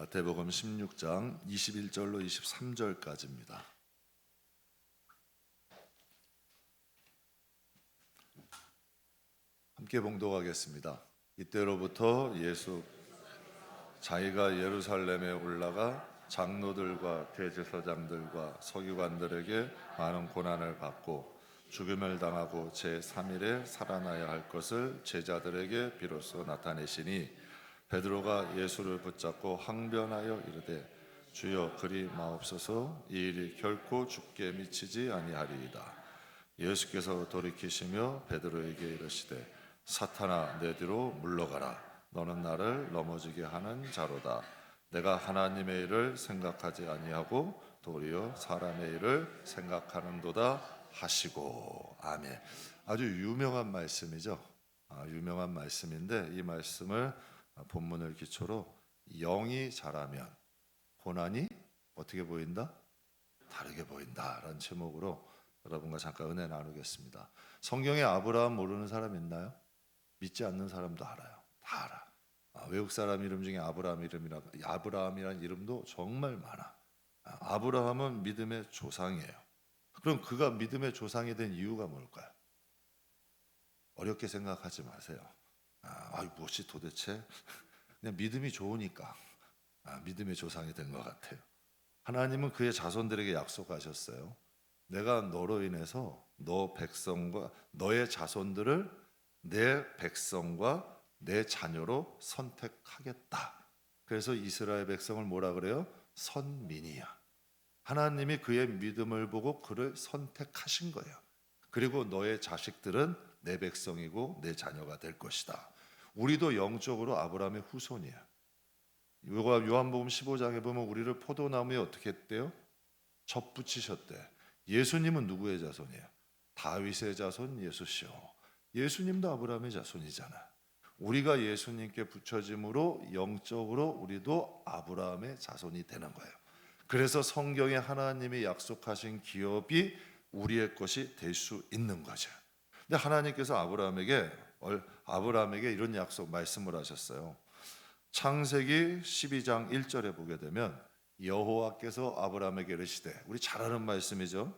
마태복음 16장 21절로 23절까지입니다. 함께 봉독하겠습니다. 이때로부터 예수 자기가 예루살렘에 올라가 장로들과 대제사장들과 서기관들에게 많은 고난을 받고 죽임을 당하고 제3일에 살아나야 할 것을 제자들에게 비로소 나타내시니 베드로가 예수를 붙잡고 항변하여 이르되 주여 그리 마옵소서, 이 일이 결코 죽게 미치지 아니하리이다. 예수께서 돌이키시며 베드로에게 이르시되 사탄아, 내 뒤로 물러가라. 너는 나를 넘어지게 하는 자로다. 내가 하나님의 일을 생각하지 아니하고 도리어 사람의 일을 생각하는도다 하시고. 아멘. 아주 유명한 말씀이죠. 유명한 말씀인데 이 말씀을 본문을 기초로 영이 자라면 고난이 어떻게 보인다? 다르게 보인다라는 제목으로 여러분과 잠깐 은혜 나누겠습니다. 성경에 아브라함 모르는 사람 있나요? 믿지 않는 사람도 알아요. 다 알아. 외국 사람 이름 중에 아브라함이라는 이름도 정말 많아. 아브라함은 믿음의 조상이에요. 그럼 그가 믿음의 조상이 된 이유가 뭘까요? 어렵게 생각하지 마세요. 무엇이 도대체? 그냥 믿음이 좋으니까 믿음의 조상이 된 것 같아요. 하나님은 그의 자손들에게 약속하셨어요. 내가 너로 인해서 너 백성과 너의 자손들을 내 백성과 내 자녀로 선택하겠다. 그래서 이스라엘 백성을 뭐라 그래요? 선민이야. 하나님이 그의 믿음을 보고 그를 선택하신 거예요. 그리고 너의 자식들은 내 백성이고 내 자녀가 될 것이다. 우리도 영적으로 아브라함의 후손이에요. 요한복음 15장에 보면 우리를 포도나무에 어떻게 했대요? 접붙이셨대. 예수님은 누구의 자손이에요? 다윗의 자손 예수시오. 예수님도 아브라함의 자손이잖아. 우리가 예수님께 붙여짐으로 영적으로 우리도 아브라함의 자손이 되는 거예요. 그래서 성경에 하나님이 약속하신 기업이 우리의 것이 될 수 있는 거죠. 근데 하나님께서 아브라함에게 이런 약속 말씀을 하셨어요. 창세기 12장 1절에 보게 되면 여호와께서 아브라함에게 이르시되, 우리 잘 아는 말씀이죠.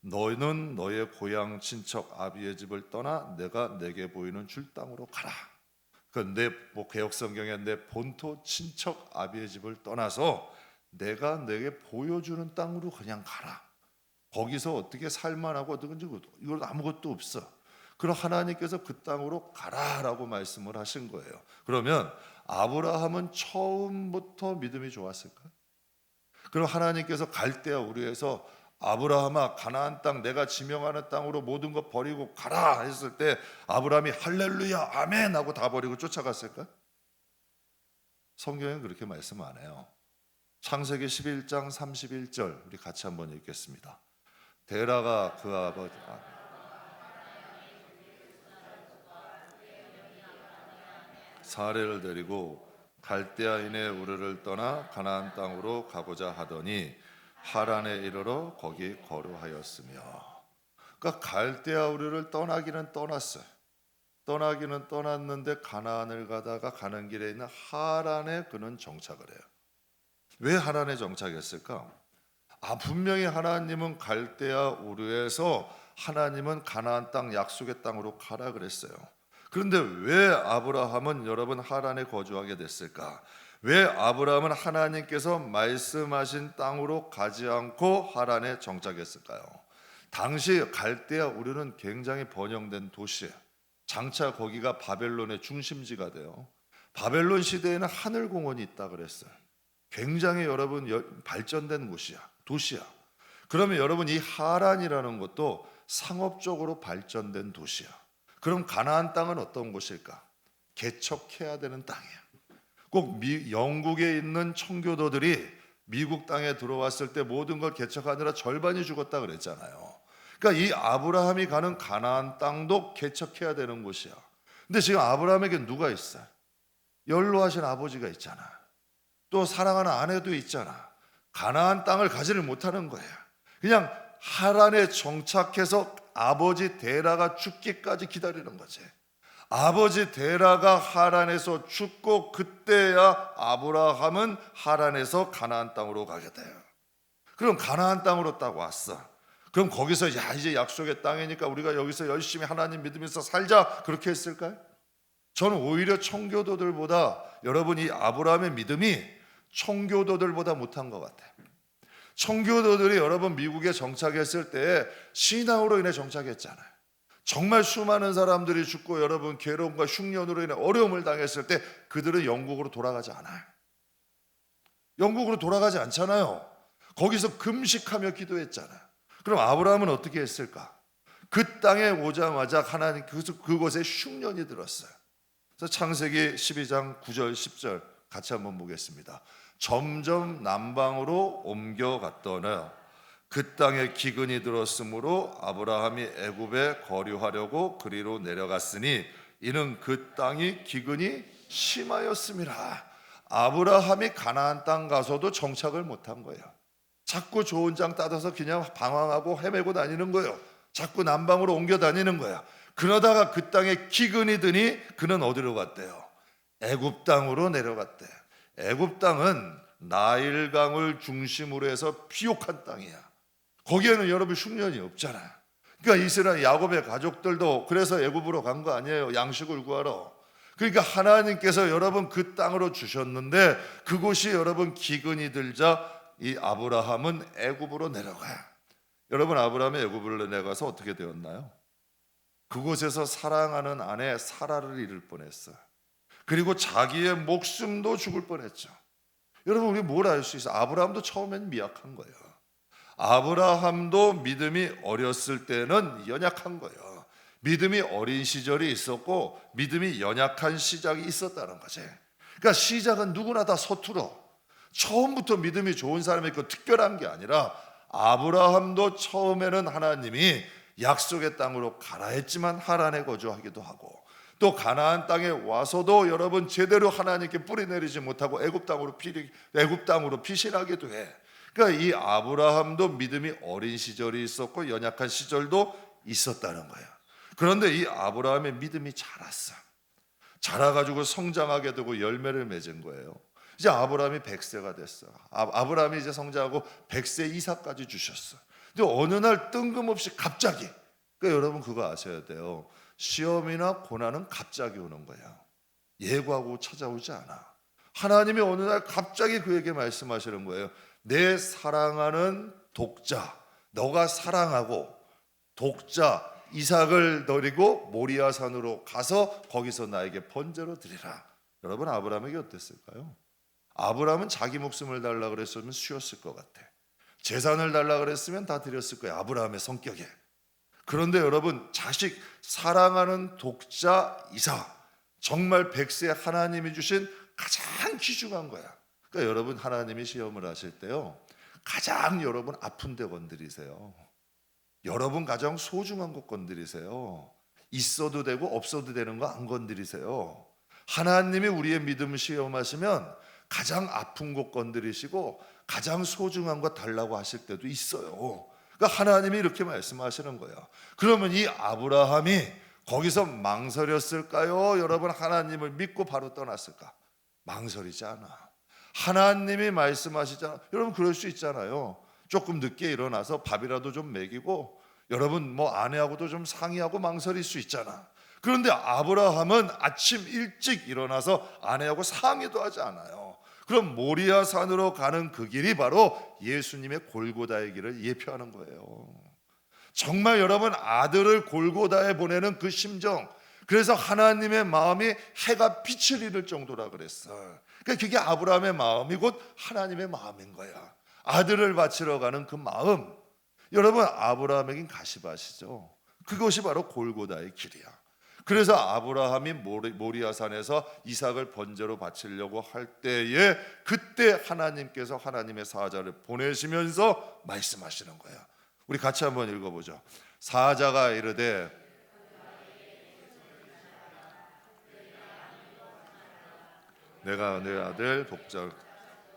너는 너의 고향 친척 아비의 집을 떠나 내가 내게 보이는 줄 땅으로 가라. 개역 성경에 내 본토 친척 아비의 집을 떠나서 내가 내게 보여주는 땅으로 그냥 가라. 거기서 어떻게 살만하고 어떻게 이건 아무것도 없어. 그럼 하나님께서 그 땅으로 가라라고 말씀을 하신 거예요. 그러면 아브라함은 처음부터 믿음이 좋았을까? 그럼 하나님께서 갈대아 우르에서 아브라함아, 가나안 땅 내가 지명하는 땅으로 모든 것 버리고 가라 했을 때 아브라함이 할렐루야 아멘 하고 다 버리고 쫓아갔을까? 성경은 그렇게 말씀 안 해요. 창세기 11장 31절 우리 같이 한번 읽겠습니다. 데라가 그 아버지 사례를 데리고 갈대아인의 우르를 떠나 가나안 땅으로 가고자 하더니 하란에 이르러 거기 거류하였으며. 그러니까 갈대아 우르를 떠나기는 떠났어요. 떠나기는 떠났는데 가나안을 가다가 가는 길에 있는 하란에 그는 정착을 해요. 왜 하란에 정착했을까? 분명히 하나님은 갈대아 우르에서 하나님은 가나안 땅 약속의 땅으로 가라 그랬어요. 그런데 왜 아브라함은 여러분 하란에 거주하게 됐을까? 왜 아브라함은 하나님께서 말씀하신 땅으로 가지 않고 하란에 정착했을까요? 당시 갈대아 우르는 굉장히 번영된 도시예요. 장차 거기가 바벨론의 중심지가 돼요. 바벨론 시대에는 하늘공원이 있다 그랬어요. 굉장히 여러분 발전된 곳이야, 도시야. 그러면 여러분 이 하란이라는 것도 상업적으로 발전된 도시야. 그럼 가나안 땅은 어떤 곳일까? 개척해야 되는 땅이야. 꼭 영국에 있는 청교도들이 미국 땅에 들어왔을 때 모든 걸 개척하느라 절반이 죽었다 그랬잖아요. 그러니까 이 아브라함이 가는 가나안 땅도 개척해야 되는 곳이야. 근데 지금 아브라함에게 누가 있어요? 연로하신 아버지가 있잖아. 또 사랑하는 아내도 있잖아. 가나안 땅을 가지를 못하는 거야. 그냥 하란에 정착해서 아버지 데라가 죽기까지 기다리는 거지. 아버지 데라가 하란에서 죽고 그때야 아브라함은 하란에서 가나안 땅으로 가게 돼요. 그럼 가나안 땅으로 딱 왔어. 그럼 거기서 야 이제 약속의 땅이니까 우리가 여기서 열심히 하나님 믿으면서 살자 그렇게 했을까요? 저는 오히려 청교도들보다 여러분 이 아브라함의 믿음이 청교도들보다 못한 것 같아요. 청교도들이 여러분 미국에 정착했을 때 신앙으로 인해 정착했잖아요. 정말 수많은 사람들이 죽고 여러분 괴로움과 흉년으로 인해 어려움을 당했을 때 그들은 영국으로 돌아가지 않아요. 영국으로 돌아가지 않잖아요. 거기서 금식하며 기도했잖아요. 그럼 아브라함은 어떻게 했을까? 그 땅에 오자마자 하나님 그곳에 흉년이 들었어요. 그래서 창세기 12장 9절 10절 같이 한번 보겠습니다. 점점 남방으로 옮겨갔더니 그 땅에 기근이 들었으므로 아브라함이 애굽에 거류하려고 그리로 내려갔으니 이는 그 땅이 기근이 심하였음이라. 아브라함이 가나안 땅 가서도 정착을 못한 거예요. 자꾸 좋은 장 따져서 그냥 방황하고 헤매고 다니는 거예요. 자꾸 남방으로 옮겨 다니는 거야. 그러다가 그 땅에 기근이 드니 그는 어디로 갔대요? 애굽 땅으로 내려갔대. 애굽 땅은 나일강을 중심으로 해서 비옥한 땅이야. 거기에는 여러분 흉년이 없잖아. 그러니까 이스라엘 야곱의 가족들도 그래서 애굽으로 간 거 아니에요. 양식을 구하러. 그러니까 하나님께서 여러분 그 땅으로 주셨는데 그곳이 여러분 기근이 들자 이 아브라함은 애굽으로 내려가요. 여러분 아브라함이 애굽으로 내려가서 어떻게 되었나요? 그곳에서 사랑하는 아내 사라를 잃을 뻔했어요. 그리고 자기의 목숨도 죽을 뻔했죠. 여러분 우리 뭘 알 수 있어요? 아브라함도 처음엔 미약한 거예요. 아브라함도 믿음이 어렸을 때는 연약한 거예요. 믿음이 어린 시절이 있었고 믿음이 연약한 시작이 있었다는 거지. 그러니까 시작은 누구나 다 서툴어. 처음부터 믿음이 좋은 사람이 있고 특별한 게 아니라 아브라함도 처음에는 하나님이 약속의 땅으로 가라 했지만 하란에 거주하기도 하고 또 가나안 땅에 와서도 여러분 제대로 하나님께 뿌리 내리지 못하고 애굽 땅으로 피신하기도 해. 그러니까 이 아브라함도 믿음이 어린 시절이 있었고 연약한 시절도 있었다는 거예요. 그런데 이 아브라함의 믿음이 자랐어. 자라가지고 성장하게 되고 열매를 맺은 거예요. 이제 아브라함이 100세가 됐어. 아브라함이 이제 성장하고 100세 이삭까지 주셨어. 근데 어느 날 뜬금없이 갑자기, 그러니까 여러분 그거 아셔야 돼요. 시험이나 고난은 갑자기 오는 거예요. 예고하고 찾아오지 않아. 하나님이 어느 날 갑자기 그에게 말씀하시는 거예요. 내 사랑하는 독자, 너가 사랑하고 독자 이삭을 데리고 모리아 산으로 가서 거기서 나에게 번제로 드리라. 여러분 아브라함에게 어땠을까요? 아브라함은 자기 목숨을 달라 그랬으면 쉬었을 것 같아. 재산을 달라 그랬으면 다 드렸을 거예요. 아브라함의 성격에. 그런데 여러분 자식 사랑하는 독자 이삭, 정말 100세 하나님이 주신 가장 귀중한 거야. 그러니까 여러분 하나님이 시험을 하실 때요 가장 여러분 아픈 데 건드리세요. 여러분 가장 소중한 것 건드리세요. 있어도 되고 없어도 되는 거 안 건드리세요. 하나님이 우리의 믿음 시험하시면 가장 아픈 곳 건드리시고 가장 소중한 것 달라고 하실 때도 있어요. 그러니까 하나님이 이렇게 말씀하시는 거예요. 그러면 이 아브라함이 거기서 망설였을까요? 여러분 하나님을 믿고 바로 떠났을까? 망설이지 않아. 하나님이 말씀하시잖아. 여러분 그럴 수 있잖아요. 조금 늦게 일어나서 밥이라도 좀 먹이고 여러분 뭐 아내하고도 좀 상의하고 망설일 수 있잖아. 그런데 아브라함은 아침 일찍 일어나서 아내하고 상의도 하지 않아요. 그럼 모리아 산으로 가는 그 길이 바로 예수님의 골고다의 길을 예표하는 거예요. 정말 여러분 아들을 골고다에 보내는 그 심정, 그래서 하나님의 마음이 해가 빛을 잃을 정도라 그랬어. 그러니까 그게 아브라함의 마음이 곧 하나님의 마음인 거야. 아들을 바치러 가는 그 마음. 여러분 아브라함에겐 가시밭이죠. 그것이 바로 골고다의 길이야. 그래서 아브라함이 모리아산에서 이삭을 번제로 바치려고 할 때에 그때 하나님께서 하나님의 사자를 보내시면서 말씀하시는 거야. 우리 같이 한번 읽어보죠. 사자가 이르되 내가 내 아들 독자를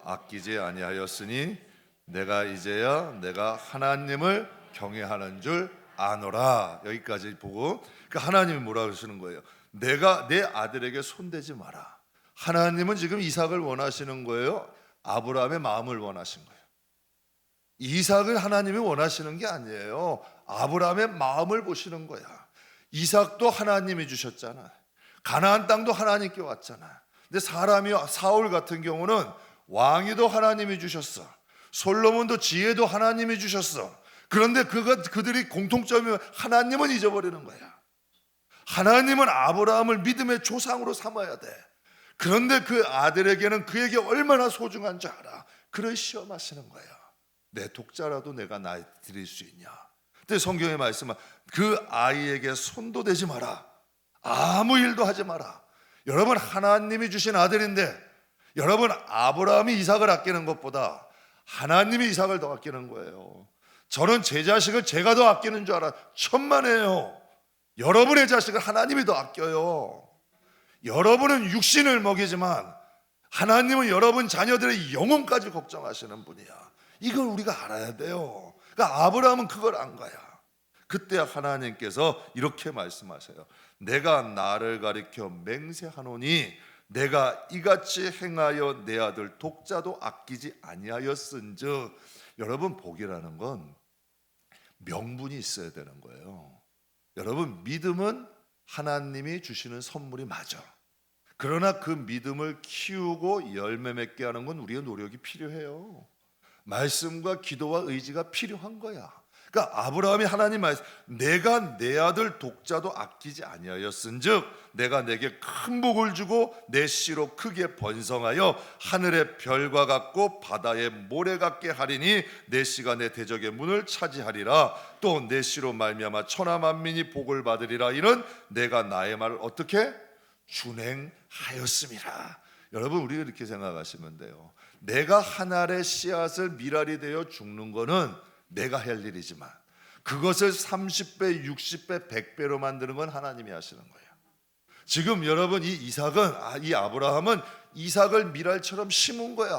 아끼지 아니하였으니 내가 이제야 내가 하나님을 경외하는 줄 아노라. 여기까지 보고 그러니까 하나님이 뭐라 그러시는 거예요? 내가 내 아들에게 손대지 마라. 하나님은 지금 이삭을 원하시는 거예요? 아브라함의 마음을 원하신 거예요? 이삭을 하나님이 원하시는 게 아니에요. 아브라함의 마음을 보시는 거야. 이삭도 하나님이 주셨잖아. 가나안 땅도 하나님께 왔잖아. 근데 사람이 사울 같은 경우는 왕위도 하나님이 주셨어. 솔로몬도 지혜도 하나님이 주셨어. 그런데 그들이 공통점이 하나님은 잊어버리는 거야. 하나님은 아브라함을 믿음의 조상으로 삼아야 돼. 그런데 그 아들에게는 그에게 얼마나 소중한 줄 알아. 그를 시험하시는 거야. 내 독자라도 내가 나에 드릴 수 있냐. 근데 성경에 말씀은 그 아이에게 손도 대지 마라. 아무 일도 하지 마라. 여러분, 하나님이 주신 아들인데, 여러분, 아브라함이 이삭을 아끼는 것보다 하나님이 이삭을 더 아끼는 거예요. 저는 제 자식을 제가 더 아끼는 줄 알아. 천만에요. 여러분의 자식을 하나님이 더 아껴요. 여러분은 육신을 먹이지만 하나님은 여러분 자녀들의 영혼까지 걱정하시는 분이야. 이걸 우리가 알아야 돼요. 그러니까 아브라함은 그걸 안 거야. 그때 하나님께서 이렇게 말씀하세요. 내가 나를 가리켜 맹세하노니 내가 이같이 행하여 내 아들 독자도 아끼지 아니하였은즉. 여러분, 복이라는 건 명분이 있어야 되는 거예요. 여러분, 믿음은 하나님이 주시는 선물이 맞아. 그러나 그 믿음을 키우고 열매 맺게 하는 건 우리의 노력이 필요해요. 말씀과 기도와 의지가 필요한 거야. 그러니까 아브라함이 하나님 말씀, 내가 내 아들 독자도 아끼지 아니하였은즉 내가 내게 큰 복을 주고 내 씨로 크게 번성하여 하늘의 별과 같고 바다의 모래 같게 하리니 내 씨가 내 대적의 문을 차지하리라. 또 내 씨로 말미암아 천하 만민이 복을 받으리라. 이는 내가 나의 말을 어떻게 준행하였음이라. 여러분, 우리가 이렇게 생각하시면 돼요. 내가 한 알의 씨앗을 미랄이 되어 죽는 거는 내가 할 일이지만 그것을 30배, 60배, 100배로 만드는 건 하나님이 하시는 거예요. 지금 여러분, 이 아브라함은 이삭을 미랄처럼 심은 거야.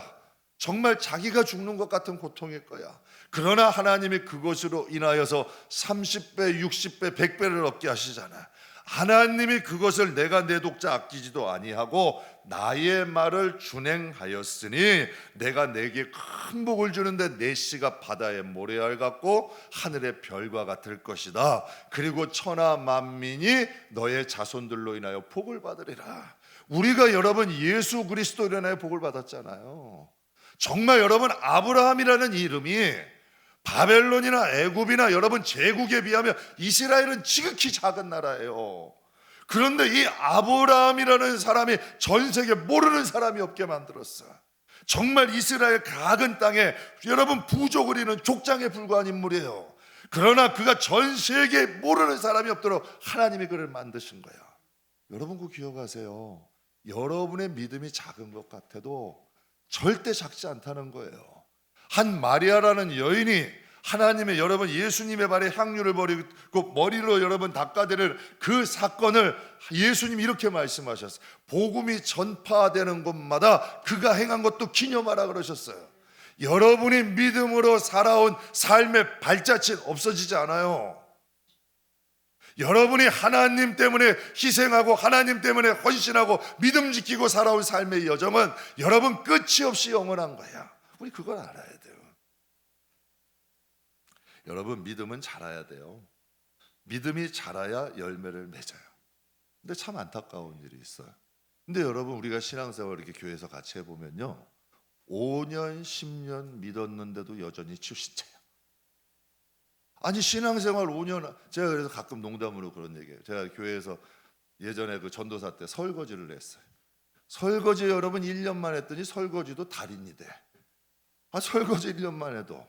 정말 자기가 죽는 것 같은 고통일 거야. 그러나 하나님이 그것으로 인하여서 30배, 60배, 100배를 얻게 하시잖아. 하나님이 그것을 내가 내 독자 아끼지도 아니하고 나의 말을 준행하였으니 내가 내게 큰 복을 주는데 내 씨가 바다의 모래알 같고 하늘의 별과 같을 것이다. 그리고 천하 만민이 너의 자손들로 인하여 복을 받으리라. 우리가 여러분 예수 그리스도로 인하여 복을 받았잖아요. 정말 여러분, 아브라함이라는 이름이 바벨론이나 애굽이나 여러분 제국에 비하면 이스라엘은 지극히 작은 나라예요. 그런데 이 아브라함이라는 사람이 전 세계 모르는 사람이 없게 만들었어. 정말 이스라엘 작은 땅에 여러분 부족을 이루는 족장에 불과한 인물이에요. 그러나 그가 전 세계에 모르는 사람이 없도록 하나님이 그를 만드신 거야. 여러분, 그거 기억하세요. 여러분의 믿음이 작은 것 같아도 절대 작지 않다는 거예요. 한 마리아라는 여인이 하나님의 여러분 예수님의 발에 향유를 버리고 머리로 여러분 닦아대는 그 사건을 예수님이 이렇게 말씀하셨어요. 복음이 전파되는 곳마다 그가 행한 것도 기념하라 그러셨어요. 여러분이 믿음으로 살아온 삶의 발자취는 없어지지 않아요. 여러분이 하나님 때문에 희생하고 하나님 때문에 헌신하고 믿음 지키고 살아온 삶의 여정은 여러분 끝이 없이 영원한 거야. 우리 그걸 알아야 돼요. 여러분, 믿음은 자라야 돼요. 믿음이 자라야 열매를 맺어요. 근데 참 안타까운 일이 있어요. 근데 여러분, 우리가 신앙생활 이렇게 교회에서 같이 해보면요, 5년 10년 믿었는데도 여전히 출신자예요. 아니, 신앙생활 5년, 제가 그래서 가끔 농담으로 그런 얘기해요. 제가 교회에서 예전에 그 전도사 때 설거지를 했어요. 설거지 여러분 1년만 했더니 설거지도 달인이 돼. 설거지 1년만 해도.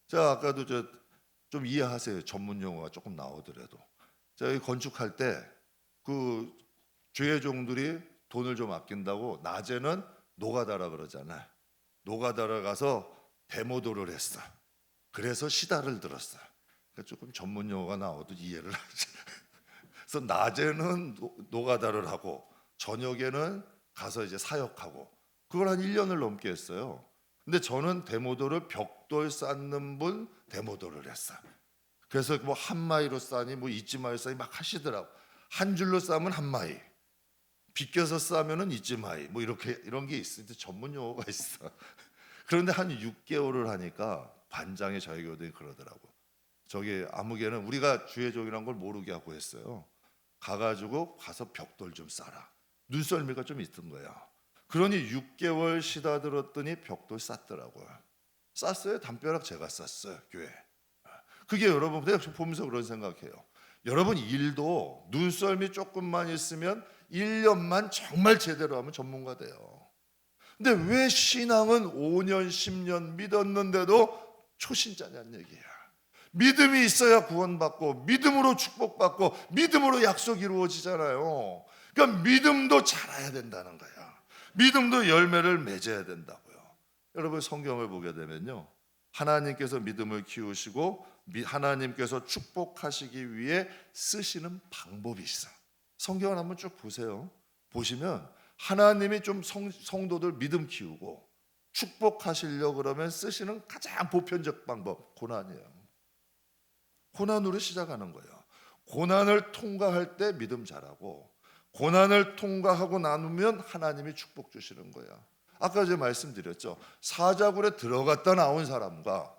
제가 아까도 좀 이해하세요. 전문 용어가 조금 나오더라도. 제가 건축할 때 그 주회종들이 돈을 좀 아낀다고 낮에는 노가다라 그러잖아요. 노가다라 가서 데모도를 했어. 그래서 시다를 들었어. 그러니까 조금 전문 용어가 나와도 이해를 하지. 그래서 낮에는 노가다를 하고 저녁에는 가서 이제 사역하고, 그걸 한 1년을 넘게 했어요. 근데 저는 데모도를 벽돌 쌓는 분 데모도를 했어. 그래서 뭐 한 마이로 쌓니 뭐 2마이로 쌓니 막 하시더라고. 한 줄로 쌓으면 한 마이, 비껴서 싸면은 이즈마이 뭐 이렇게 이런 게 있어. 전문 용어가 있어. 그런데 한 6개월을 하니까 반장이 저희 교도에 그러더라고. 저기 아무개는 우리가 주의종이란 걸 모르게 하고 했어요. 가서 벽돌 좀 싸라. 눈썰미가 좀 있던 거야. 그러니 6개월 쉬다 들었더니 벽돌 쌌더라고요. 쌌어요. 담벼락 제가 쌌어요. 교회. 그게 여러분 내가 보면서 그런 생각해요. 여러분 일도 눈썰미 조금만 있으면 1년만 정말 제대로 하면 전문가 돼요. 근데 왜 신앙은 5년 10년 믿었는데도 초신자냐는 얘기야. 믿음이 있어야 구원받고 믿음으로 축복받고 믿음으로 약속이 이루어지잖아요. 그러니까 믿음도 자라야 된다는 거야. 믿음도 열매를 맺어야 된다고요. 여러분 성경을 보게 되면요, 하나님께서 믿음을 키우시고 하나님께서 축복하시기 위해 쓰시는 방법이 있어. 성경을 한번 쭉 보세요. 보시면 하나님이 좀 성도들 믿음 키우고 축복하시려고 그러면 쓰시는 가장 보편적 방법, 고난이에요. 고난으로 시작하는 거예요. 고난을 통과할 때 믿음 자라고, 고난을 통과하고 나누면 하나님이 축복 주시는 거예요. 아까 제가 말씀드렸죠. 사자굴에 들어갔다 나온 사람과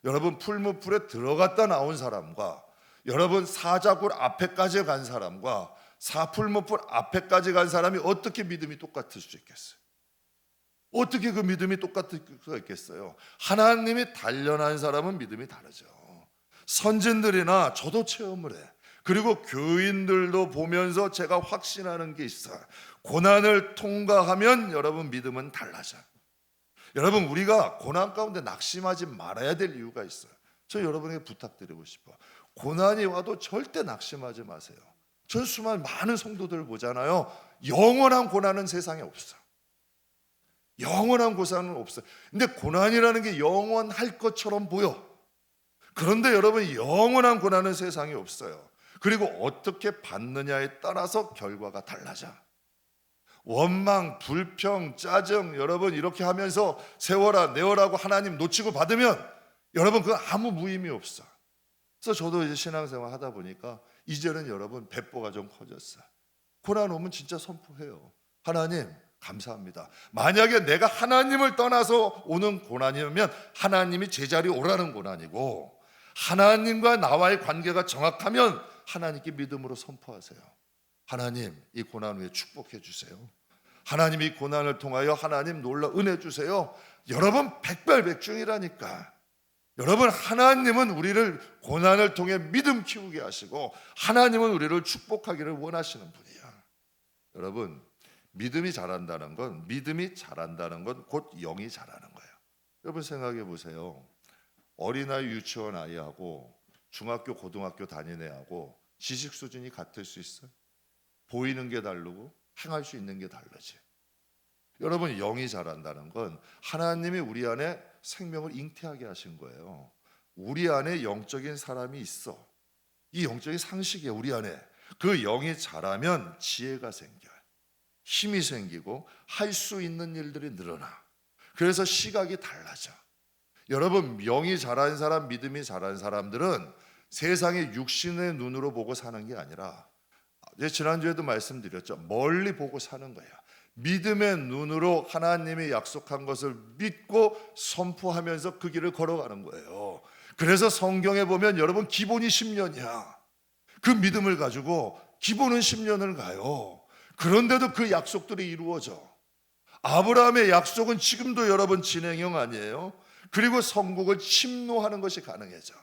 여러분 풀무풀에 들어갔다 나온 사람과 여러분 사자굴 앞에까지 간 사람과 풀무풀 앞에까지 간 사람이 어떻게 믿음이 똑같을 수 있겠어요? 어떻게 그 믿음이 똑같을 수가 있겠어요? 하나님이 단련한 사람은 믿음이 다르죠. 선진들이나 저도 체험을 해. 그리고 교인들도 보면서 제가 확신하는 게 있어요. 고난을 통과하면 여러분 믿음은 달라져요. 여러분 우리가 고난 가운데 낙심하지 말아야 될 이유가 있어요. 저 여러분에게 부탁드리고 싶어요. 고난이 와도 절대 낙심하지 마세요. 저 수많은 많은 성도들 보잖아요. 영원한 고난은 세상에 없어. 영원한 고난은 없어요. 근데 고난이라는 게 영원할 것처럼 보여. 그런데 여러분 영원한 고난은 세상에 없어요. 그리고 어떻게 받느냐에 따라서 결과가 달라져. 원망, 불평, 짜증 여러분 이렇게 하면서 세워라 내어라고 하나님 놓치고 받으면 여러분 그거 아무 무의미 없어. 그래서 저도 이제 신앙생활 하다 보니까 이제는 여러분 배포가 좀 커졌어요. 고난 오면 진짜 선포해요. 하나님 감사합니다. 만약에 내가 하나님을 떠나서 오는 고난이면 하나님이 제자리에 오라는 고난이고, 하나님과 나와의 관계가 정확하면 하나님께 믿음으로 선포하세요. 하나님 이 고난 후에 축복해 주세요. 하나님 이 고난을 통하여 하나님 놀라 은혜 주세요. 여러분 백발백중이라니까. 여러분 하나님은 우리를 고난을 통해 믿음 키우게 하시고 하나님은 우리를 축복하기를 원하시는 분이야. 여러분 믿음이 자란다는 건 곧 영이 자라는 거예요. 여러분 생각해 보세요. 어린아이 유치원 아이하고 중학교 고등학교 다니는 애하고 지식 수준이 같을 수 있어요? 보이는 게 다르고 행할 수 있는 게 다르지. 여러분 영이 자란다는 건 하나님이 우리 안에 생명을 잉태하게 하신 거예요. 우리 안에 영적인 사람이 있어. 이 영적인 상식이에요. 우리 안에 그 영이 자라면 지혜가 생겨요. 힘이 생기고 할 수 있는 일들이 늘어나. 그래서 시각이 달라져. 여러분 영이 자란 사람, 믿음이 자란 사람들은 세상의 육신의 눈으로 보고 사는 게 아니라, 지난주에도 말씀드렸죠. 멀리 보고 사는 거예요. 믿음의 눈으로 하나님이 약속한 것을 믿고 선포하면서 그 길을 걸어가는 거예요. 그래서 성경에 보면 여러분 기본이 10년이야. 그 믿음을 가지고 기본은 10년을 가요. 그런데도 그 약속들이 이루어져. 아브라함의 약속은 지금도 여러분 진행형 아니에요? 그리고 성국을 침노하는 것이 가능해져.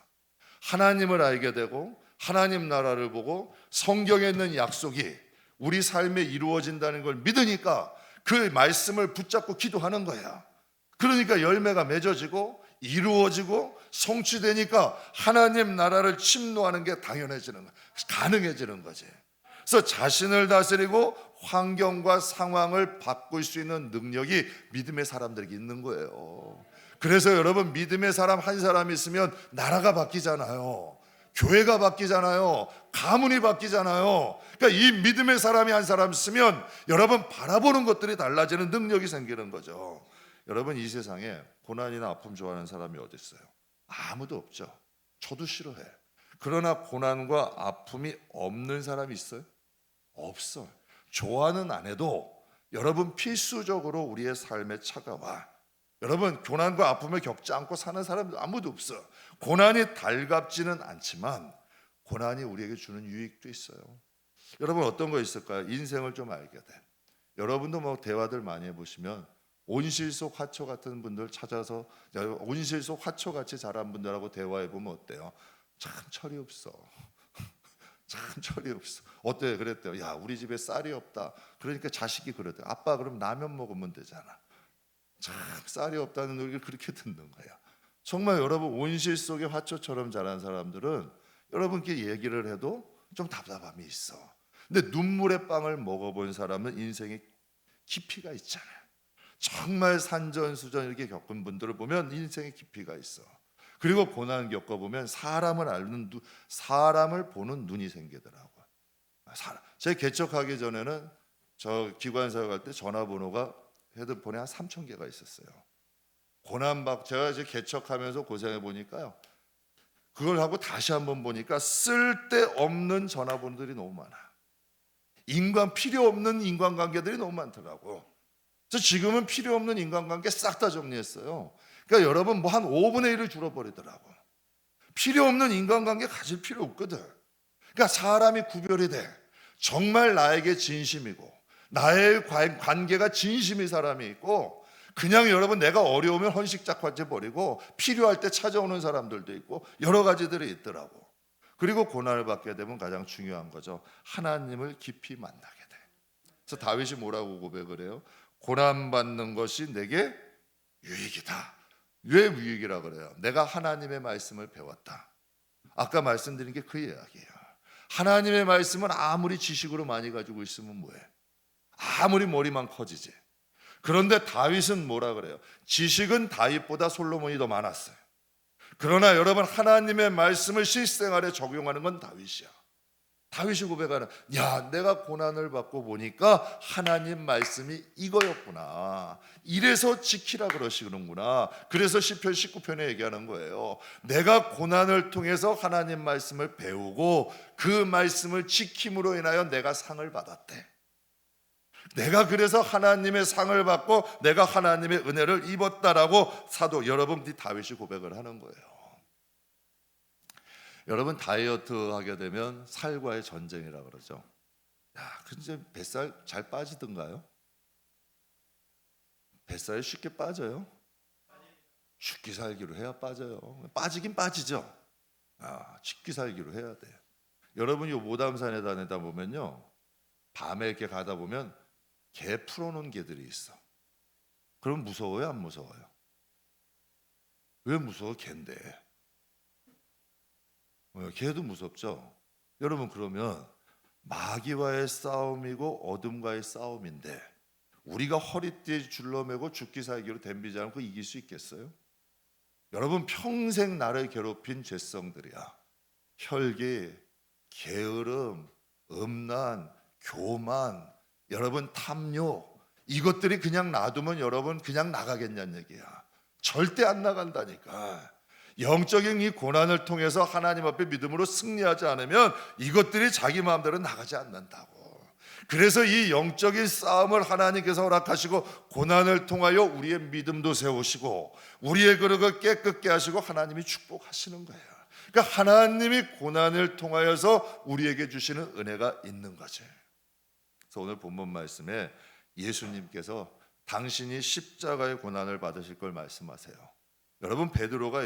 하나님을 알게 되고 하나님 나라를 보고 성경에 있는 약속이 우리 삶에 이루어진다는 걸 믿으니까 그 말씀을 붙잡고 기도하는 거야. 그러니까 열매가 맺어지고 이루어지고 성취되니까 하나님 나라를 침노하는 게 당연해지는 거야. 가능해지는 거지. 그래서 자신을 다스리고 환경과 상황을 바꿀 수 있는 능력이 믿음의 사람들에게 있는 거예요. 그래서 여러분 믿음의 사람 한 사람 있으면 나라가 바뀌잖아요. 교회가 바뀌잖아요. 가문이 바뀌잖아요. 그러니까 이 믿음의 사람이 한 사람 있으면 여러분 바라보는 것들이 달라지는 능력이 생기는 거죠. 여러분 이 세상에 고난이나 아픔 좋아하는 사람이 어디 있어요? 아무도 없죠. 저도 싫어해. 그러나 고난과 아픔이 없는 사람이 있어요? 없어. 좋아는 안 해도 여러분 필수적으로 우리의 삶에 차가와. 여러분 고난과 아픔을 겪지 않고 사는 사람 아무도 없어. 고난이 달갑지는 않지만 고난이 우리에게 주는 유익도 있어요. 여러분 어떤 거 있을까요? 인생을 좀 알게 돼. 여러분도 뭐 대화들 많이 해보시면 온실 속 화초 같은 분들 찾아서 온실 속 화초같이 자란 분들하고 대화해보면 어때요? 참 철이 없어. 참 철이 없어. 어때? 그랬대요. 야, 우리 집에 쌀이 없다. 그러니까 자식이 그러대요. 아빠 그럼 라면 먹으면 되잖아. 참 쌀이 없다는 얘기를 그렇게 듣는 거야. 정말 여러분 온실 속의 화초처럼 자란 사람들은 여러분께 얘기를 해도 좀 답답함이 있어. 근데 눈물의 빵을 먹어본 사람은 인생에 깊이가 있잖아요. 정말 산전수전 이렇게 겪은 분들을 보면 인생에 깊이가 있어. 그리고 고난 겪어보면 사람을 보는 눈이 생기더라고요. 제가 개척하기 전에는 저 기관사에 갈 때 전화번호가 헤드폰에 한 3,000개가 있었어요. 제가 이제 개척하면서 고생해 보니까요, 그걸 하고 다시 한번 보니까 쓸데없는 전화번호들이 너무 많아. 필요 없는 인간관계들이 너무 많더라고. 그래서 지금은 필요 없는 인간관계 싹 다 정리했어요. 그러니까 여러분 뭐 한 5분의 1을 줄어버리더라고. 필요 없는 인간관계 가질 필요 없거든. 그러니까 사람이 구별이 돼. 정말 나에게 진심이고 나의 관계가 진심인 사람이 있고, 그냥 여러분 내가 어려우면 헌식작화제 버리고 필요할 때 찾아오는 사람들도 있고 여러 가지들이 있더라고. 그리고 고난을 받게 되면 가장 중요한 거죠. 하나님을 깊이 만나게 돼. 그래서 다윗이 뭐라고 고백을 해요? 고난 받는 것이 내게 유익이다. 왜 유익이라 그래요? 내가 하나님의 말씀을 배웠다. 아까 말씀드린 게 그 이야기예요. 하나님의 말씀은 아무리 지식으로 많이 가지고 있으면 뭐해? 아무리 머리만 커지지. 그런데 다윗은 뭐라 그래요? 지식은 다윗보다 솔로몬이 더 많았어요. 그러나 여러분 하나님의 말씀을 실생활에 적용하는 건 다윗이야. 다윗이 고백하는, 야, 내가 고난을 받고 보니까 하나님 말씀이 이거였구나. 이래서 지키라 그러시는구나. 그래서 시편 19편에 얘기하는 거예요. 내가 고난을 통해서 하나님 말씀을 배우고 그 말씀을 지킴으로 인하여 내가 상을 받았대. 내가 그래서 하나님의 상을 받고 내가 하나님의 은혜를 입었다라고 사도 여러분 다윗이 고백을 하는 거예요. 여러분 다이어트 하게 되면 살과의 전쟁이라 그러죠. 야, 근데 뱃살 잘 빠지던가요? 뱃살이 쉽게 빠져요? 죽기 살기로 해야 빠져요. 빠지긴 빠지죠. 죽기 살기로 해야 돼. 여러분 이 모담산에 다니다 보면요, 밤에 이렇게 가다 보면 개 풀어놓은 개들이 있어. 그럼 무서워요, 안 무서워요? 왜 무서워? 개인데. 개도 무섭죠. 여러분 그러면 마귀와의 싸움이고 어둠과의 싸움인데 우리가 허리띠에 줄러매고 죽기 살기로 덤비지 않고 이길 수 있겠어요? 여러분 평생 나를 괴롭힌 죄성들이야. 혈기, 게으름, 음란, 교만, 여러분 탐욕, 이것들이 그냥 놔두면 여러분 그냥 나가겠냐는 얘기야. 절대 안 나간다니까. 영적인 이 고난을 통해서 하나님 앞에 믿음으로 승리하지 않으면 이것들이 자기 마음대로 나가지 않는다고. 그래서 이 영적인 싸움을 하나님께서 허락하시고 고난을 통하여 우리의 믿음도 세우시고 우리의 그릇을 깨끗게 하시고 하나님이 축복하시는 거예요. 그러니까 하나님이 고난을 통하여서 우리에게 주시는 은혜가 있는 거죠. 그래서 오늘 본문 말씀에 예수님께서 당신이 십자가의 고난을 받으실 걸 말씀하세요. 여러분 베드로가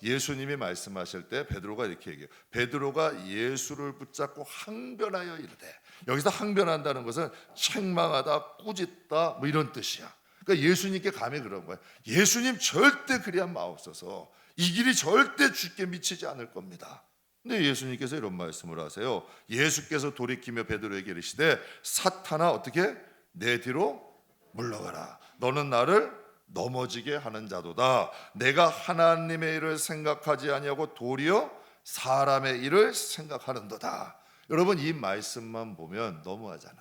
예수님이 말씀하실 때 베드로가 이렇게 얘기해요. 베드로가 예수를 붙잡고 항변하여 이르되, 여기서 항변한다는 것은 책망하다, 꾸짖다 뭐 이런 뜻이야. 그러니까 예수님께 감히 그런 거야. 예수님 절대 그리한 마옵소서. 이 길이 절대 주께 미치지 않을 겁니다. 근데 예수님께서 이런 말씀을 하세요. 예수께서 돌이키며 베드로에게 이르시되 사탄아 어떻게 내 뒤로 물러가라. 너는 나를 넘어지게 하는 자도다. 내가 하나님의 일을 생각하지 아니하고 도리어 사람의 일을 생각하는도다. 여러분 이 말씀만 보면 너무하잖아.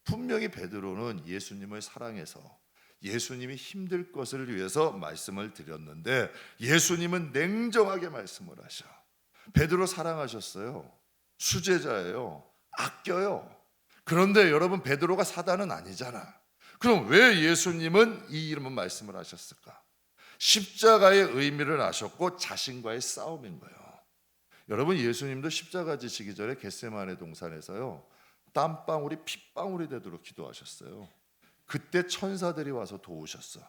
분명히 베드로는 예수님을 사랑해서 예수님이 힘들 것을 위해서 말씀을 드렸는데 예수님은 냉정하게 말씀을 하셔. 베드로 사랑하셨어요. 수제자예요. 아껴요. 그런데 여러분, 베드로가 사단은 아니잖아. 그럼 왜 예수님은 이 이름은 말씀을 하셨을까? 십자가의 의미를 아셨고 자신과의 싸움인 거예요. 여러분, 예수님도 십자가 지시기 전에 겟세마네 동산에서요, 땀방울이 핏방울이 되도록 기도하셨어요. 그때 천사들이 와서 도왔어.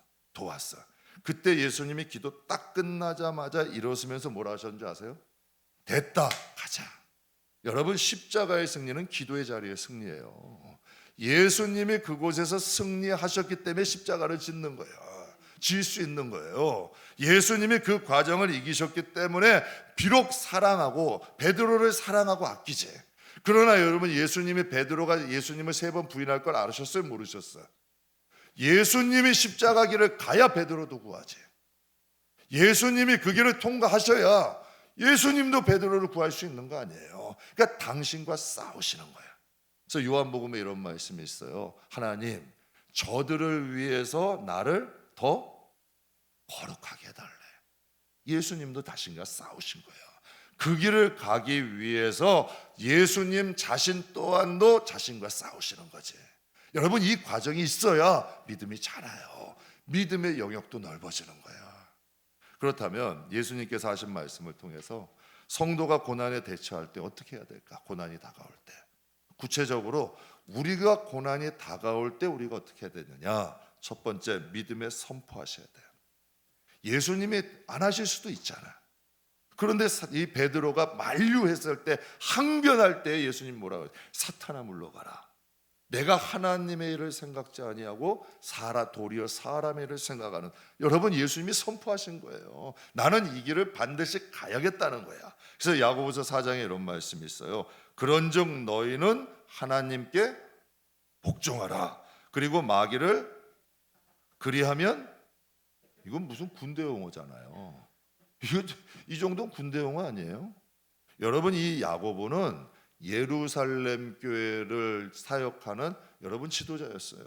그때 예수님이 기도 딱 끝나자마자 일어서면서 뭐라 하셨는지 아세요? 됐다, 가자. 여러분, 십자가의 승리는 기도의 자리의 승리예요. 예수님이 그곳에서 승리하셨기 때문에 십자가를 짓는 거예요. 질 수 있는 거예요. 예수님이 그 과정을 이기셨기 때문에 비록 사랑하고 베드로를 사랑하고 아끼지. 그러나 여러분, 예수님이 베드로가 예수님을 3번 부인할 걸 알으셨어요? 모르셨어요? 예수님이 십자가 길을 가야 베드로도 구하지. 예수님이 그 길을 통과하셔야 예수님도 베드로를 구할 수 있는 거 아니에요. 그러니까 당신과 싸우시는 거예요. 그래서 요한복음에 이런 말씀이 있어요. 하나님, 저들을 위해서 나를 더 거룩하게 해달래. 예수님도 자신과 싸우신 거예요. 그 길을 가기 위해서 예수님 자신 또한도 자신과 싸우시는 거지. 여러분, 이 과정이 있어야 믿음이 자라요. 믿음의 영역도 넓어지는 거예요. 그렇다면 예수님께서 하신 말씀을 통해서 성도가 고난에 대처할 때 어떻게 해야 될까? 고난이 다가올 때 구체적으로 우리가 고난이 다가올 때 우리가 어떻게 해야 되느냐? 첫 번째, 믿음에 선포하셔야 돼요. 예수님이 안 하실 수도 있잖아. 그런데 이 베드로가 만류했을 때, 항변할 때 예수님 뭐라고 해요? 사탄아 물러가라. 내가 하나님의 일을 생각지 아니하고 도리어 사람의 일을 생각하는. 여러분, 예수님이 선포하신 거예요. 나는 이 길을 반드시 가야겠다는 거야. 그래서 야고보서 4장에 이런 말씀이 있어요. 그런즉 너희는 하나님께 복종하라. 그리고 마귀를 그리하면, 이건 무슨 군대 용어잖아요. 이 정도는 군대 용어 아니에요? 여러분, 이 야고보는 예루살렘 교회를 사역하는 여러분 지도자였어요.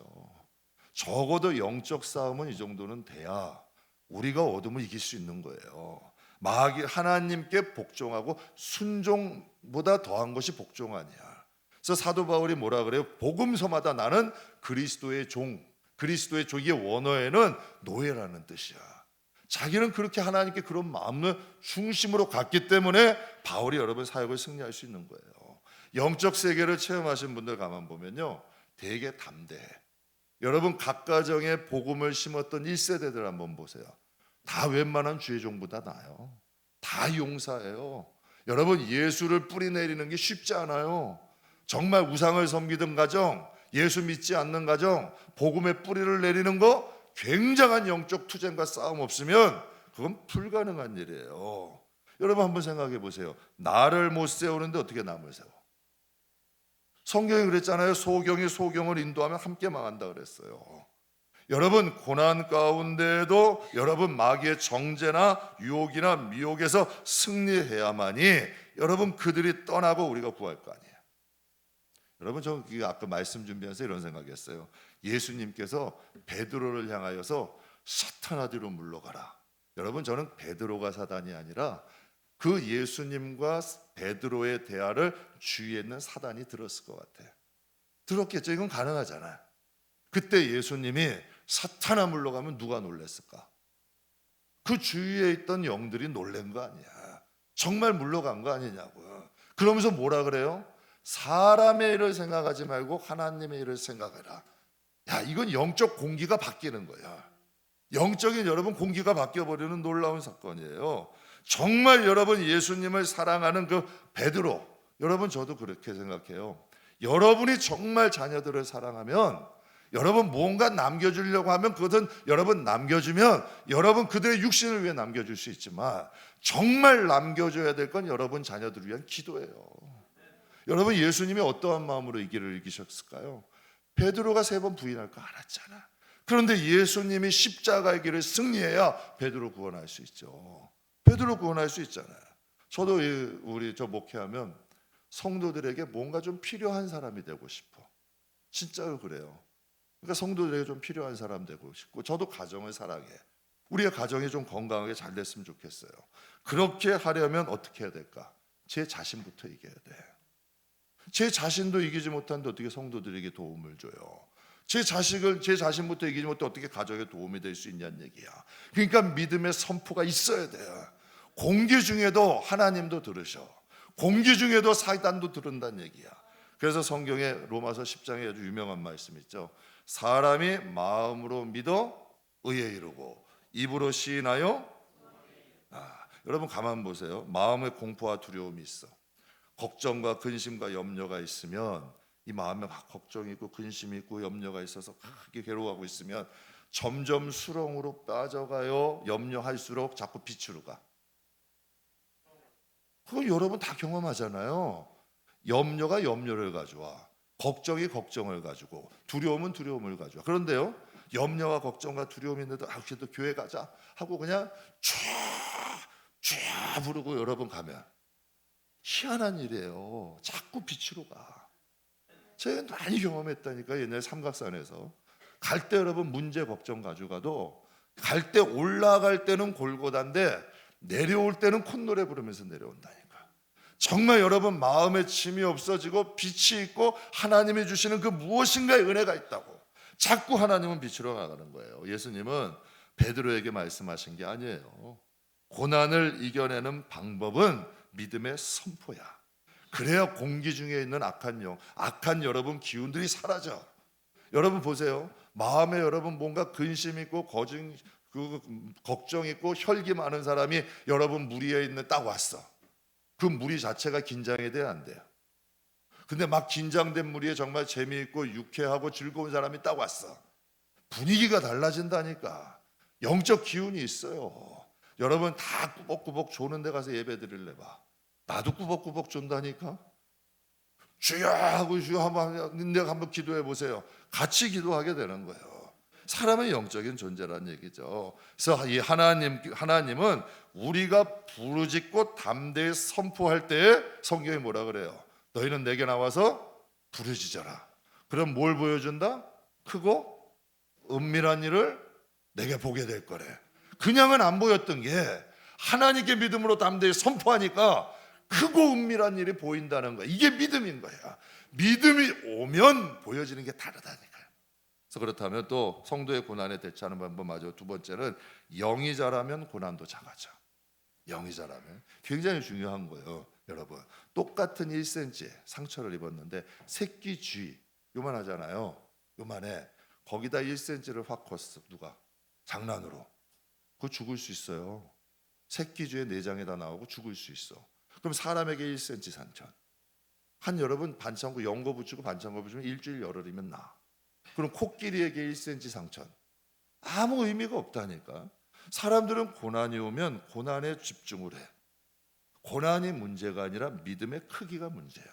적어도 영적 싸움은 이 정도는 돼야 우리가 어둠을 이길 수 있는 거예요. 마귀, 하나님께 복종하고 순종보다 더한 것이 복종 아니야. 그래서 사도 바울이 뭐라 그래요? 복음서마다 나는 그리스도의 종, 그리스도의 종의 원어에는 노예라는 뜻이야. 자기는 그렇게 하나님께 그런 마음을 중심으로 갔기 때문에 바울이 여러분 사역을 승리할 수 있는 거예요. 영적 세계를 체험하신 분들 가만 보면요, 되게 담대해. 여러분, 각 가정에 복음을 심었던 1세대들 한번 보세요. 다 웬만한 주의 종보다 나아요. 다 용사예요. 여러분, 예수를 뿌리 내리는 게 쉽지 않아요. 정말 우상을 섬기던 가정, 예수 믿지 않는 가정, 복음의 뿌리를 내리는 거, 굉장한 영적 투쟁과 싸움 없으면 그건 불가능한 일이에요. 여러분, 한번 생각해 보세요. 나를 못 세우는데 어떻게 남을 세워? 성경이 그랬잖아요. 소경을 인도하면 함께 망한다 그랬어요. 여러분, 고난 가운데에도 여러분 마귀의 정죄나 유혹이나 미혹에서 승리해야만이 여러분 그들이 떠나고 우리가 구할 거 아니에요. 여러분, 저 아까 말씀 준비하면서 이런 생각했어요. 예수님께서 베드로를 향하여서 사탄아 뒤로 물러가라. 여러분, 저는 베드로가 사단이 아니라 그 예수님과 베드로의 대화를 주위에 있는 사단이 들었을 것 같아요. 들었겠죠. 이건 가능하잖아요. 그때 예수님이 사탄아 물러가면 누가 놀랬을까? 그 주위에 있던 영들이 놀란 거 아니야. 정말 물러간 거 아니냐고요. 그러면서 뭐라 그래요? 사람의 일을 생각하지 말고 하나님의 일을 생각해라. 야, 이건 영적 공기가 바뀌는 거야. 영적인 여러분 공기가 바뀌어버리는 놀라운 사건이에요. 정말 여러분 예수님을 사랑하는 그 베드로, 여러분 저도 그렇게 생각해요. 여러분이 정말 자녀들을 사랑하면 여러분 뭔가 남겨주려고 하면 그것은 여러분 남겨주면 여러분 그들의 육신을 위해 남겨줄 수 있지만 정말 남겨줘야 될 건 여러분 자녀들을 위한 기도예요. 여러분, 예수님이 어떠한 마음으로 이 길을 이기셨을까요? 베드로가 3번 부인할 거 알았잖아. 그런데 예수님이 십자가의 길을 승리해야 베드로 구원할 수 있죠. 베드로 구원할 수 있잖아요. 저도 우리 목회하면 성도들에게 뭔가 좀 필요한 사람이 되고 싶어. 진짜로 그래요. 그러니까 성도들에게 좀 필요한 사람 되고 싶고, 저도 가정을 사랑해. 우리의 가정이 좀 건강하게 잘 됐으면 좋겠어요. 그렇게 하려면 어떻게 해야 될까? 제 자신부터 이겨야 돼. 제 자신도 이기지 못하는데 어떻게 성도들에게 도움을 줘요? 제 자신부터 이기지 못해 어떻게 가족에 도움이 될 수 있냐는 얘기야. 그러니까 믿음의 선포가 있어야 돼요. 공기 중에도 하나님도 들으셔. 공기 중에도 사단도 들은다는 얘기야. 그래서 성경에 로마서 10장에 아주 유명한 말씀 있죠. 사람이 마음으로 믿어 의에 이르고 입으로 시인하여. 여러분 가만 보세요. 마음에 공포와 두려움이 있어. 걱정과 근심과 염려가 있으면 이 마음에 걱정이 있고 근심이 있고 염려가 있어서 크게 괴로워하고 있으면 점점 수렁으로 빠져가요. 염려할수록 자꾸 빛으로 가. 그건 여러분 다 경험하잖아요. 염려가 염려를 가져와, 걱정이 걱정을 가지고, 두려움은 두려움을 가져와. 그런데요, 염려와 걱정과 두려움이 있는데도 그래도 교회 가자 하고 그냥 쫙 부르고 여러분 가면 희한한 일이에요. 자꾸 빛으로 가. 제가 많이 경험했다니까. 옛날 삼각산에서 갈 때 여러분 문제 걱정 가져가도 갈 때 올라갈 때는 골고다인데 내려올 때는 콧노래 부르면서 내려온다니까. 정말 여러분 마음에 짐이 없어지고 빛이 있고 하나님이 주시는 그 무엇인가의 은혜가 있다고. 자꾸 하나님은 빛으로 나가는 거예요. 예수님은 베드로에게 말씀하신 게 아니에요. 고난을 이겨내는 방법은 믿음의 선포야. 그래야 공기 중에 있는 악한 여러분 기운들이 사라져. 여러분 보세요. 마음에 여러분 뭔가 근심 있고 걱정 있고 혈기 많은 사람이 여러분 무리에 있는 딱 왔어. 그 무리 자체가 긴장이 돼야 안 돼요. 근데 막 긴장된 무리에 정말 재미있고 유쾌하고 즐거운 사람이 딱 왔어. 분위기가 달라진다니까. 영적 기운이 있어요. 여러분 다 꾸벅꾸벅 조는 데 가서 예배 드릴래 봐. 나도 꾸벅꾸벅 존다니까. 주여 하고 주여 한번 내가 한번 기도해 보세요. 같이 기도하게 되는 거예요. 사람은 영적인 존재라는 얘기죠. 그래서 이 하나님은 우리가 부르짖고 담대히 선포할 때에 성경이 뭐라 그래요? 너희는 내게 나와서 부르짖어라. 그럼 뭘 보여준다? 크고 은밀한 일을 내게 보게 될 거래. 그냥은 안 보였던 게 하나님께 믿음으로 담대히 선포하니까 크고 은밀한 일이 보인다는 거야. 이게 믿음인 거야. 믿음이 오면 보여지는 게 다르다니까요. 그래서 그렇다면 또 성도의 고난에 대처하는 방법 마저 두 번째는 영이 자라면 고난도 작아져. 영이 자라면 굉장히 중요한 거예요. 여러분 똑같은 1cm 상처를 입었는데 새끼 쥐 요만하잖아요. 요만해. 거기다 1cm를 확 컸어. 누가? 장난으로. 그거 죽을 수 있어요. 새끼 쥐의 내장에다 나오고 죽을 수 있어. 그럼 사람에게 1cm 상처. 한 여러분 반창고 연고 붙이고 반창고 붙이면 일주일 열흘이면 나. 그럼 코끼리에게 1cm 상처. 아무 의미가 없다니까. 사람들은 고난이 오면 고난에 집중을 해. 고난이 문제가 아니라 믿음의 크기가 문제야.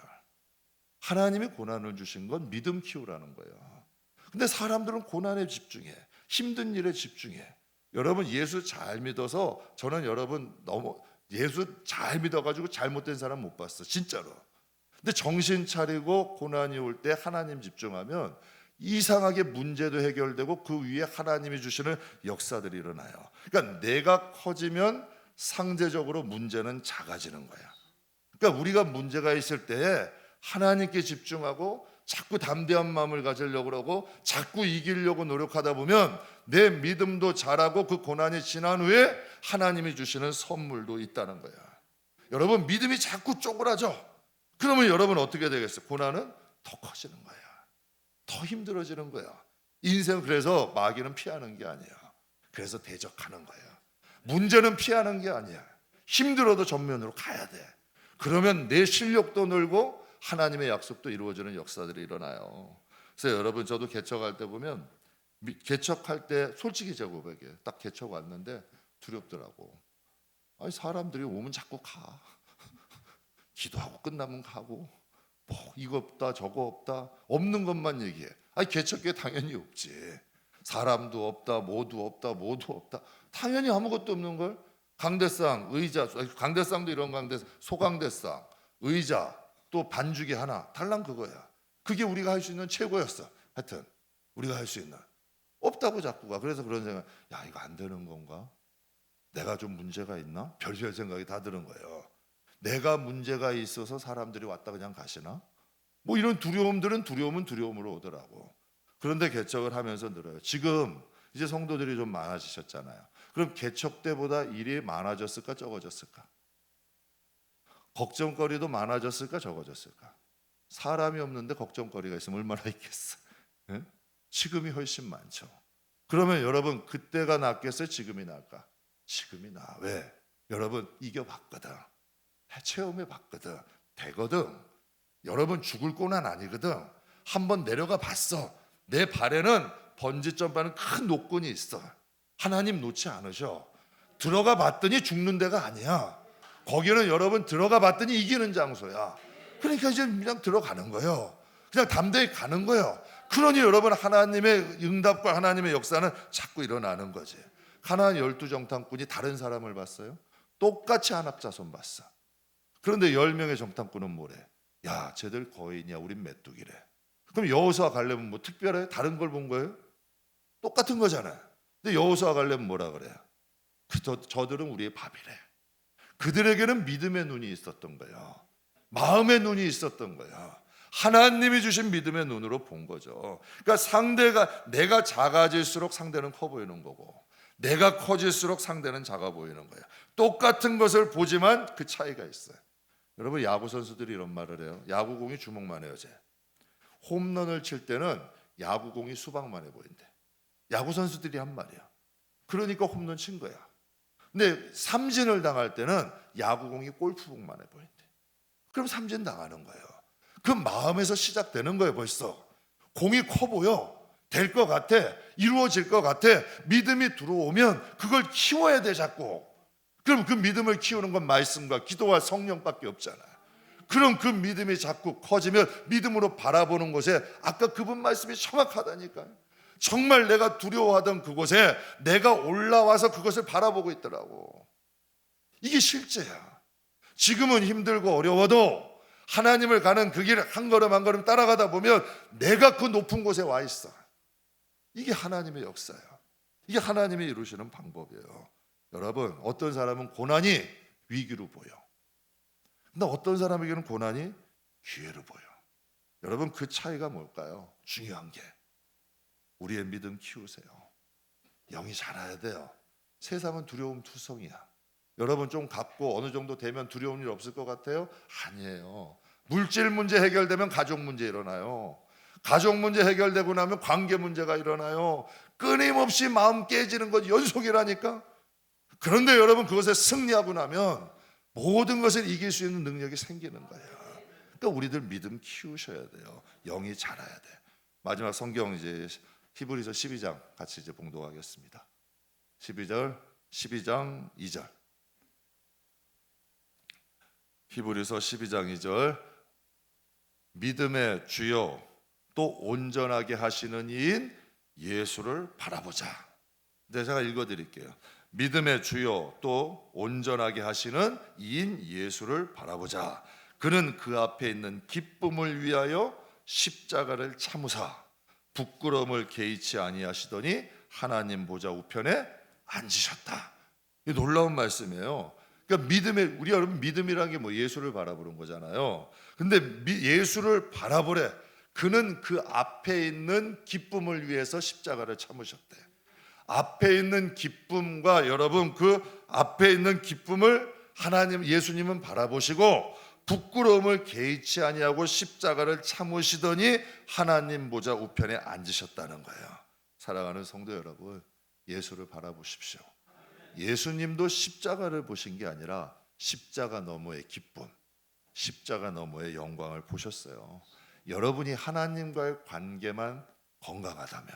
하나님이 고난을 주신 건 믿음 키우라는 거예요. 근데 사람들은 고난에 집중해. 힘든 일에 집중해. 여러분 예수 잘 믿어서 저는 여러분 너무 예수 잘 믿어가지고 잘못된 사람 못 봤어. 진짜로. 근데 정신 차리고 고난이 올 때 하나님 집중하면 이상하게 문제도 해결되고 그 위에 하나님이 주시는 역사들이 일어나요. 그러니까 내가 커지면 상대적으로 문제는 작아지는 거야. 그러니까 우리가 문제가 있을 때 하나님께 집중하고 자꾸 담대한 마음을 가지려고 그러고 자꾸 이기려고 노력하다 보면 내 믿음도 자라고 그 고난이 지난 후에 하나님이 주시는 선물도 있다는 거야. 여러분 믿음이 자꾸 쪼그라져. 그러면 여러분 어떻게 되겠어요? 고난은 더 커지는 거야. 더 힘들어지는 거야. 인생 그래서 마귀는 피하는 게 아니야. 그래서 대적하는 거야. 문제는 피하는 게 아니야. 힘들어도 전면으로 가야 돼. 그러면 내 실력도 늘고 하나님의 약속도 이루어지는 역사들이 일어나요. 그래서 여러분 저도 개척할 때 보면 개척할 때 솔직히 제가 고백해요. 딱 개척 왔는데 두렵더라고. 아니 사람들이 오면 자꾸 가. 기도하고 끝나면 가고 뭐 이거 없다 저거 없다 없는 것만 얘기해. 아니 개척교회 당연히 없지. 사람도 없다 모두 없다 당연히 아무것도 없는 걸. 강대상 의자 강대상도 이런 강대상 소강대상 의자 또 반죽이 하나 달랑 그거야. 그게 우리가 할 수 있는 최고였어. 하여튼 우리가 할 수 있는 없다고 자꾸 가. 그래서 그런 생각, 야 이거 안 되는 건가? 내가 좀 문제가 있나? 별별 생각이 다 드는 거예요. 내가 문제가 있어서 사람들이 왔다 그냥 가시나? 뭐 이런 두려움들은 두려움은 두려움으로 오더라고. 그런데 개척을 하면서 늘어요. 지금 이제 성도들이 좀 많아지셨잖아요. 그럼 개척 때보다 일이 많아졌을까 적어졌을까? 걱정거리도 많아졌을까 적어졌을까? 사람이 없는데 걱정거리가 있으면 얼마나 있겠어. 예? 지금이 훨씬 많죠. 그러면 여러분 그때가 낫겠어요? 지금이 나을까? 지금이 나. 왜? 여러분 이겨봤거든. 체험해봤거든. 되거든. 여러분 죽을 고난 아니거든. 한번 내려가 봤어. 내 발에는 번지 점프하는 큰 노끈이 있어. 하나님 놓지 않으셔. 들어가 봤더니 죽는 데가 아니야. 거기는 여러분 들어가 봤더니 이기는 장소야. 그러니까 이제 그냥 들어가는 거예요. 그냥 담대히 가는 거예요. 그러니 여러분 하나님의 응답과 하나님의 역사는 자꾸 일어나는 거지. 가나안 12정탐꾼이 다른 사람을 봤어요? 똑같이 한합자손 봤어. 그런데 10명의 정탐꾼은 뭐래? 야, 쟤들 거인이야. 우린 메뚜기래. 그럼 여호수아 갈렙은 뭐 특별해? 다른 걸 본 거예요? 똑같은 거잖아요. 근데 여호수아 갈렙은 뭐라 그래요? 저들은 우리의 밥이래. 그들에게는 믿음의 눈이 있었던 거예요. 마음의 눈이 있었던 거예요. 하나님이 주신 믿음의 눈으로 본 거죠. 그러니까 상대가 내가 작아질수록 상대는 커 보이는 거고 내가 커질수록 상대는 작아 보이는 거예요. 똑같은 것을 보지만 그 차이가 있어요. 여러분 야구 선수들이 이런 말을 해요. 야구공이 주먹만 해요. 홈런을 칠 때는 야구공이 수박만 해 보인대. 야구 선수들이 한 말이야. 그러니까 홈런 친 거야. 근데 삼진을 당할 때는 야구공이 골프공만 해 보인대. 그럼 삼진 당하는 거예요. 그 마음에서 시작되는 거예요. 벌써 공이 커 보여. 될 것 같아. 이루어질 것 같아. 믿음이 들어오면 그걸 키워야 돼 자꾸. 그럼 그 믿음을 키우는 건 말씀과 기도와 성령밖에 없잖아요. 그럼 그 믿음이 자꾸 커지면 믿음으로 바라보는 곳에 아까 그분 말씀이 정확하다니까요. 정말 내가 두려워하던 그곳에 내가 올라와서 그것을 바라보고 있더라고. 이게 실제야. 지금은 힘들고 어려워도 하나님을 가는 그 길 한 걸음 한 걸음 따라가다 보면 내가 그 높은 곳에 와 있어. 이게 하나님의 역사야. 이게 하나님이 이루시는 방법이에요. 여러분 어떤 사람은 고난이 위기로 보여. 근데 어떤 사람에게는 고난이 기회로 보여. 여러분 그 차이가 뭘까요? 중요한 게 우리의 믿음 키우세요. 영이 자라야 돼요. 세상은 두려움 투성이야. 여러분 좀 갖고 어느 정도 되면 두려운 일 없을 것 같아요? 아니에요. 물질 문제 해결되면 가족 문제 일어나요. 가족 문제 해결되고 나면 관계 문제가 일어나요. 끊임없이 마음 깨지는 것 연속이라니까. 그런데 여러분 그것에 승리하고 나면 모든 것을 이길 수 있는 능력이 생기는 거예요. 그러니까 우리들 믿음 키우셔야 돼요. 영이 자라야 돼. 마지막 성경 이제 히브리서 12장 같이 이제 봉독하겠습니다. 12장 2절. 히브리서 12장 2절. 믿음의 주요 또 온전하게 하시는 이인 예수를 바라보자. 네, 제가 읽어드릴게요. 믿음의 주요 또 온전하게 하시는 이인 예수를 바라보자. 그는 그 앞에 있는 기쁨을 위하여 십자가를 참으사 부끄러움을 개의치 아니하시더니 하나님 보좌 우편에 앉으셨다. 이 놀라운 말씀이에요. 그러니까 믿음의 우리 여러분 믿음이란 게 뭐 예수를 바라보는 거잖아요. 근데 예수를 바라보래. 그는 그 앞에 있는 기쁨을 위해서 십자가를 참으셨대. 앞에 있는 기쁨과 여러분 그 앞에 있는 기쁨을 하나님 예수님은 바라보시고 부끄러움을 개의치 아니하고 십자가를 참으시더니 하나님 보좌 우편에 앉으셨다는 거예요. 사랑하는 성도 여러분, 예수를 바라보십시오. 예수님도 십자가를 보신 게 아니라 십자가 너머의 기쁨, 십자가 너머의 영광을 보셨어요. 여러분이 하나님과의 관계만 건강하다면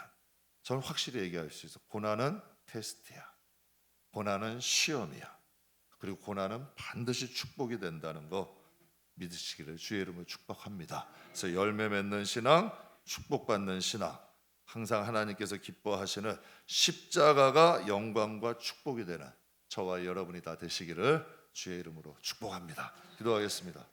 저는 확실히 얘기할 수 있어. 고난은 테스트야. 고난은 시험이야. 그리고 고난은 반드시 축복이 된다는 거 믿으시기를 주의 이름으로 축복합니다. 그래서 열매 맺는 신앙, 축복받는 신앙, 항상 하나님께서 기뻐하시는 십자가가 영광과 축복이 되는 저와 여러분이 다 되시기를 주의 이름으로 축복합니다. 기도하겠습니다.